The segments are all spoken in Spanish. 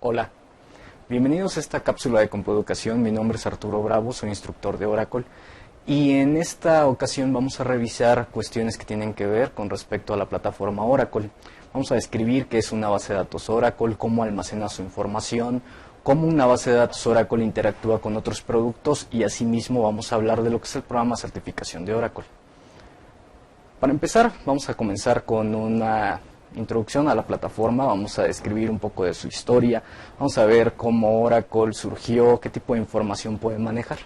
Hola, bienvenidos a esta cápsula de Compueducación. Mi nombre es Arturo Bravo, soy instructor de Oracle y en esta ocasión vamos a revisar cuestiones que tienen que ver con respecto a la plataforma Oracle. Vamos a describir qué es una base de datos Oracle, cómo almacena su información, cómo una base de datos Oracle interactúa con otros productos y asimismo vamos a hablar de lo que es el programa de certificación de Oracle. Para empezar, vamos a comenzar con una introducción a la plataforma, vamos a describir un poco de su historia, vamos a ver cómo Oracle surgió, qué tipo de información puede manejar.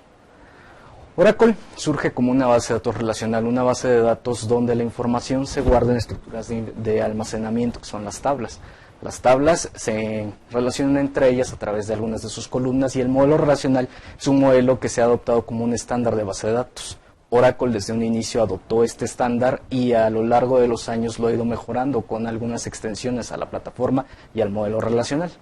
Oracle surge como una base de datos relacional, una base de datos donde la información se guarda en estructuras de almacenamiento, que son las tablas. Las tablas se relacionan entre ellas a través de algunas de sus columnas y el modelo relacional es un modelo que se ha adoptado como un estándar de base de datos. Oracle desde un inicio adoptó este estándar y a lo largo de los años lo ha ido mejorando con algunas extensiones a la plataforma y al modelo relacional.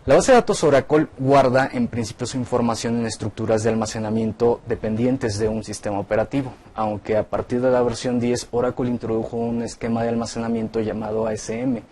La base de datos Oracle guarda en principio su información en estructuras de almacenamiento dependientes de un sistema operativo, aunque a partir de la versión 10 Oracle introdujo un esquema de almacenamiento llamado ASM.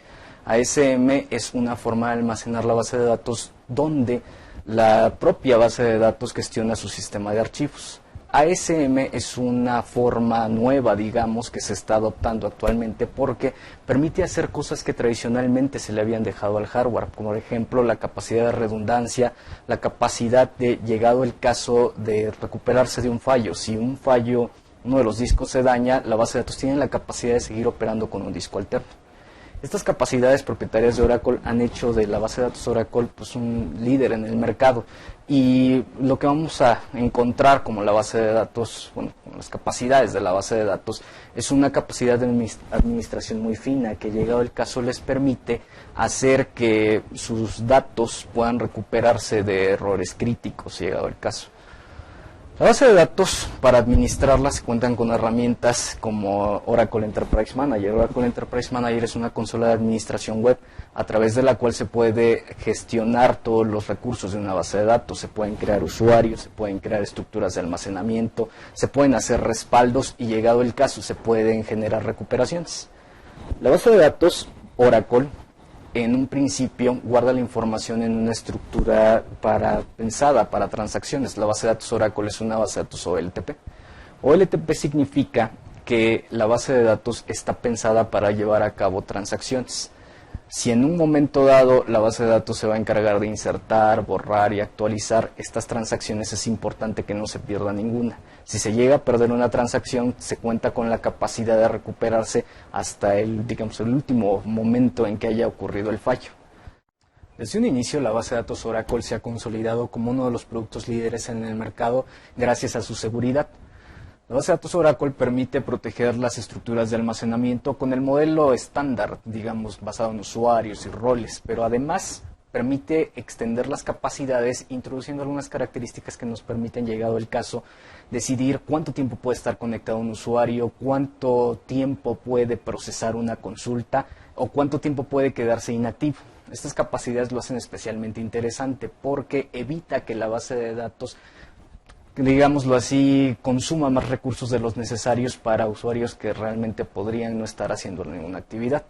ASM es una forma de almacenar la base de datos donde la propia base de datos gestiona su sistema de archivos. ASM es una forma nueva, digamos, que se está adoptando actualmente porque permite hacer cosas que tradicionalmente se le habían dejado al hardware, como por ejemplo la capacidad de redundancia, la capacidad de, llegado el caso, de recuperarse de un fallo. Si un fallo, uno de los discos se daña, la base de datos tiene la capacidad de seguir operando con un disco alterno. Estas capacidades propietarias de Oracle han hecho de la base de datos Oracle pues, un líder en el mercado y lo que vamos a encontrar como la base de datos, bueno, las capacidades de la base de datos es una capacidad de administración muy fina que llegado el caso les permite hacer que sus datos puedan recuperarse de errores críticos llegado el caso. La base de datos, para administrarlas, cuentan con herramientas como Oracle Enterprise Manager. Oracle Enterprise Manager es una consola de administración web a través de la cual se puede gestionar todos los recursos de una base de datos. Se pueden crear usuarios, se pueden crear estructuras de almacenamiento, se pueden hacer respaldos y llegado el caso se pueden generar recuperaciones. La base de datos Oracle en un principio guarda la información en una estructura pensada para transacciones. La base de datos Oracle es una base de datos OLTP. OLTP significa que la base de datos está pensada para llevar a cabo transacciones. Si en un momento dado la base de datos se va a encargar de insertar, borrar y actualizar estas transacciones, es importante que no se pierda ninguna. Si se llega a perder una transacción, se cuenta con la capacidad de recuperarse hasta el último momento en que haya ocurrido el fallo. Desde un inicio, la base de datos Oracle se ha consolidado como uno de los productos líderes en el mercado gracias a su seguridad. La base de datos Oracle permite proteger las estructuras de almacenamiento con el modelo estándar, digamos, basado en usuarios y roles, pero además permite extender las capacidades introduciendo algunas características que nos permiten, llegado el caso, decidir cuánto tiempo puede estar conectado un usuario, cuánto tiempo puede procesar una consulta o cuánto tiempo puede quedarse inactivo. Estas capacidades lo hacen especialmente interesante porque evita que la base de datos, digámoslo así, consuma más recursos de los necesarios para usuarios que realmente podrían no estar haciendo ninguna actividad.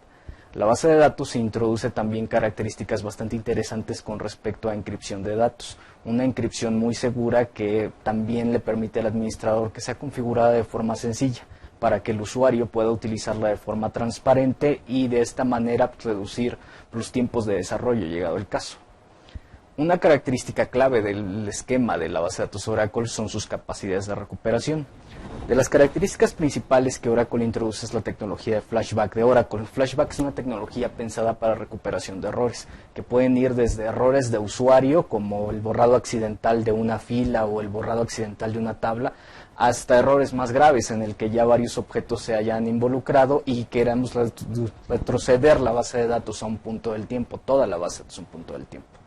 La base de datos introduce también características bastante interesantes con respecto a encripción de datos. Una encripción muy segura que también le permite al administrador que sea configurada de forma sencilla para que el usuario pueda utilizarla de forma transparente y de esta manera reducir los tiempos de desarrollo llegado el caso. Una característica clave del esquema de la base de datos Oracle son sus capacidades de recuperación. De las características principales que Oracle introduce es la tecnología de flashback de Oracle. Flashback es una tecnología pensada para recuperación de errores, que pueden ir desde errores de usuario, como el borrado accidental de una fila o el borrado accidental de una tabla, hasta errores más graves en el que ya varios objetos se hayan involucrado y queramos retroceder la base de datos a un punto del tiempo, toda la base de datos a un punto del tiempo.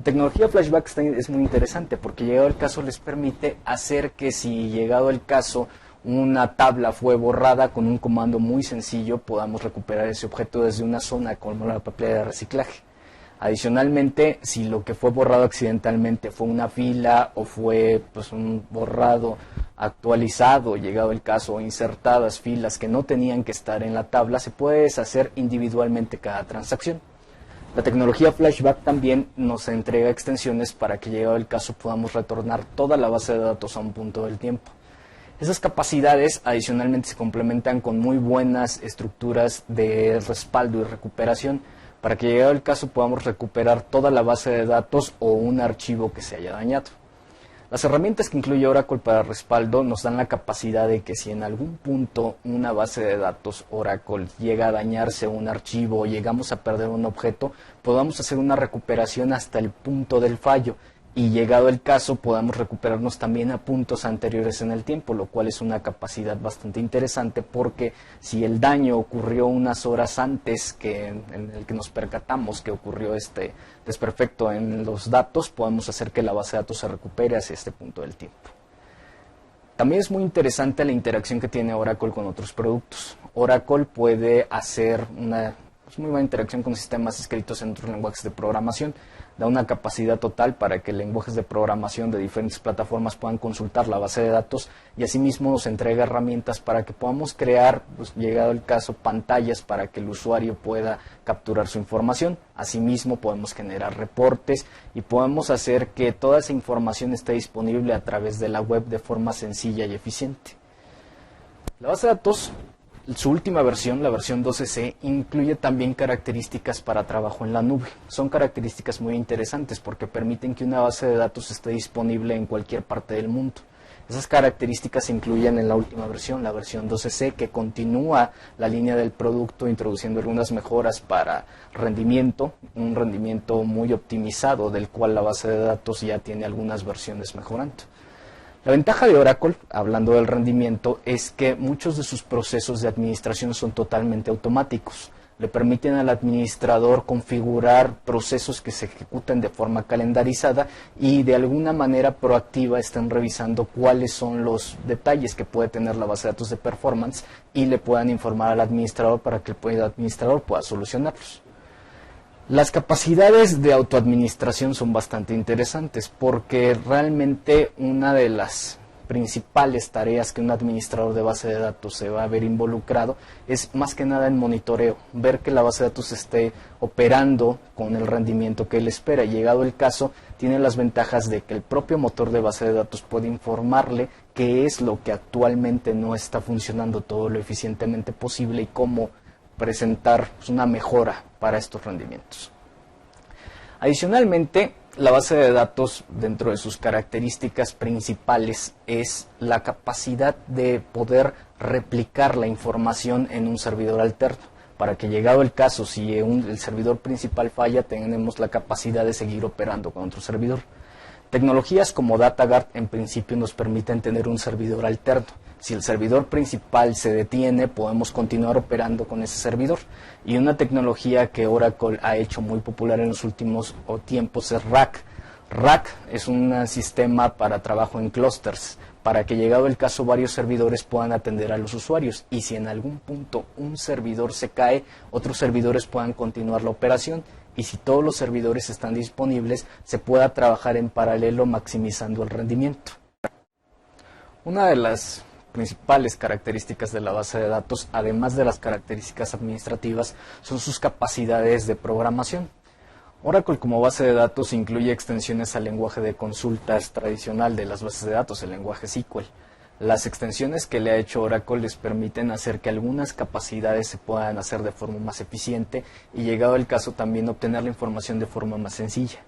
La tecnología flashback es muy interesante porque llegado el caso les permite hacer que si llegado el caso una tabla fue borrada con un comando muy sencillo podamos recuperar ese objeto desde una zona como la papelera de reciclaje. Adicionalmente, si lo que fue borrado accidentalmente fue una fila o fue un borrado actualizado, llegado el caso, o insertadas filas que no tenían que estar en la tabla, se puede deshacer individualmente cada transacción. La tecnología Flashback también nos entrega extensiones para que, llegado el caso, podamos retornar toda la base de datos a un punto del tiempo. Esas capacidades adicionalmente se complementan con muy buenas estructuras de respaldo y recuperación para que, llegado el caso, podamos recuperar toda la base de datos o un archivo que se haya dañado. Las herramientas que incluye Oracle para respaldo nos dan la capacidad de que si en algún punto una base de datos Oracle llega a dañarse un archivo o llegamos a perder un objeto, podamos hacer una recuperación hasta el punto del fallo y, llegado el caso, podamos recuperarnos también a puntos anteriores en el tiempo, lo cual es una capacidad bastante interesante porque si el daño ocurrió unas horas antes en el que nos percatamos que ocurrió este desperfecto en los datos, podemos hacer que la base de datos se recupere hacia este punto del tiempo. También es muy interesante la interacción que tiene Oracle con otros productos. Oracle puede hacer una muy buena interacción con sistemas escritos en otros lenguajes de programación. Da una capacidad total para que lenguajes de programación de diferentes plataformas puedan consultar la base de datos y asimismo nos entrega herramientas para que podamos crear, llegado el caso, pantallas para que el usuario pueda capturar su información. Asimismo podemos generar reportes y podemos hacer que toda esa información esté disponible a través de la web de forma sencilla y eficiente. La base de datos, su última versión, la versión 12C, incluye también características para trabajo en la nube. Son características muy interesantes porque permiten que una base de datos esté disponible en cualquier parte del mundo. Esas características se incluyen en la última versión, la versión 12C, que continúa la línea del producto introduciendo algunas mejoras para rendimiento, un rendimiento muy optimizado del cual la base de datos ya tiene algunas versiones mejorando. La ventaja de Oracle, hablando del rendimiento, es que muchos de sus procesos de administración son totalmente automáticos. Le permiten al administrador configurar procesos que se ejecuten de forma calendarizada y de alguna manera proactiva están revisando cuáles son los detalles que puede tener la base de datos de performance y le puedan informar al administrador para que el administrador pueda solucionarlos. Las capacidades de autoadministración son bastante interesantes porque realmente una de las principales tareas que un administrador de base de datos se va a ver involucrado es más que nada en monitoreo, ver que la base de datos esté operando con el rendimiento que él espera. Llegado el caso, tiene las ventajas de que el propio motor de base de datos puede informarle qué es lo que actualmente no está funcionando todo lo eficientemente posible y cómo presentar una mejora para estos rendimientos. Adicionalmente, la base de datos, dentro de sus características principales, es la capacidad de poder replicar la información en un servidor alterno, para que, llegado el caso, si el servidor principal falla, tenemos la capacidad de seguir operando con otro servidor. Tecnologías como DataGuard en principio nos permiten tener un servidor alterno. Si el servidor principal se detiene, podemos continuar operando con ese servidor. Y una tecnología que Oracle ha hecho muy popular en los últimos tiempos es RAC. RAC es un sistema para trabajo en clusters, para que, llegado el caso, varios servidores puedan atender a los usuarios. Y si en algún punto un servidor se cae, otros servidores puedan continuar la operación. Y si todos los servidores están disponibles, se pueda trabajar en paralelo maximizando el rendimiento. Una de las principales características de la base de datos, además de las características administrativas, son sus capacidades de programación. Oracle como base de datos incluye extensiones al lenguaje de consultas tradicional de las bases de datos, el lenguaje SQL. Las extensiones que le ha hecho Oracle les permiten hacer que algunas capacidades se puedan hacer de forma más eficiente y, llegado el caso, también obtener la información de forma más sencilla.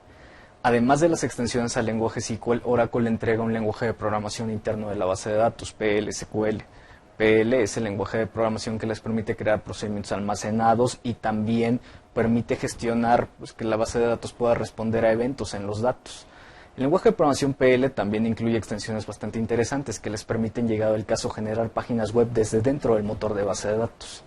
Además de las extensiones al lenguaje SQL, Oracle entrega un lenguaje de programación interno de la base de datos, PL/SQL. PL es el lenguaje de programación que les permite crear procedimientos almacenados y también permite gestionar que la base de datos pueda responder a eventos en los datos. El lenguaje de programación PL también incluye extensiones bastante interesantes que les permiten, llegado el caso, generar páginas web desde dentro del motor de base de datos.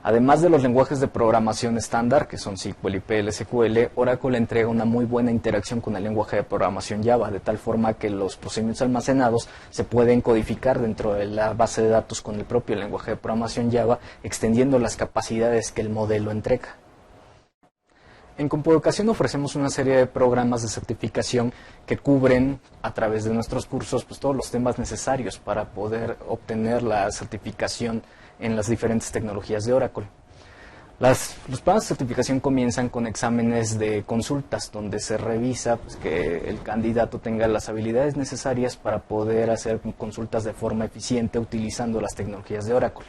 Además de los lenguajes de programación estándar, que son SQL y PL/SQL, Oracle entrega una muy buena interacción con el lenguaje de programación Java, de tal forma que los procedimientos almacenados se pueden codificar dentro de la base de datos con el propio lenguaje de programación Java, extendiendo las capacidades que el modelo entrega. En Compueducación ofrecemos una serie de programas de certificación que cubren a través de nuestros cursos todos los temas necesarios para poder obtener la certificación en las diferentes tecnologías de Oracle. Los programas de certificación comienzan con exámenes de consultas, donde se revisa pues, que el candidato tenga las habilidades necesarias para poder hacer consultas de forma eficiente utilizando las tecnologías de Oracle.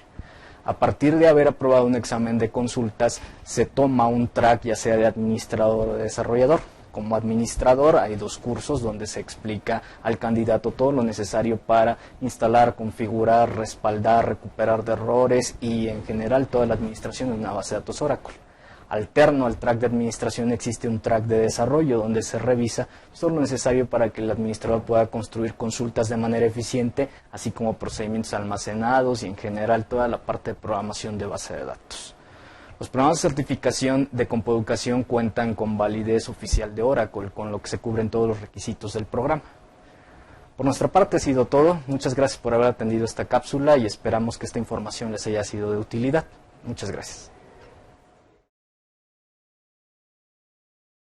A partir de haber aprobado un examen de consultas, se toma un track ya sea de administrador o de desarrollador. Como administrador hay 2 cursos donde se explica al candidato todo lo necesario para instalar, configurar, respaldar, recuperar de errores y en general toda la administración de una base de datos Oracle. Alterno al track de administración existe un track de desarrollo donde se revisa todo lo necesario para que el administrador pueda construir consultas de manera eficiente, así como procedimientos almacenados y en general toda la parte de programación de base de datos. Los programas de certificación de Compoeducación cuentan con validez oficial de Oracle, con lo que se cubren todos los requisitos del programa. Por nuestra parte ha sido todo. Muchas gracias por haber atendido esta cápsula y esperamos que esta información les haya sido de utilidad. Muchas gracias.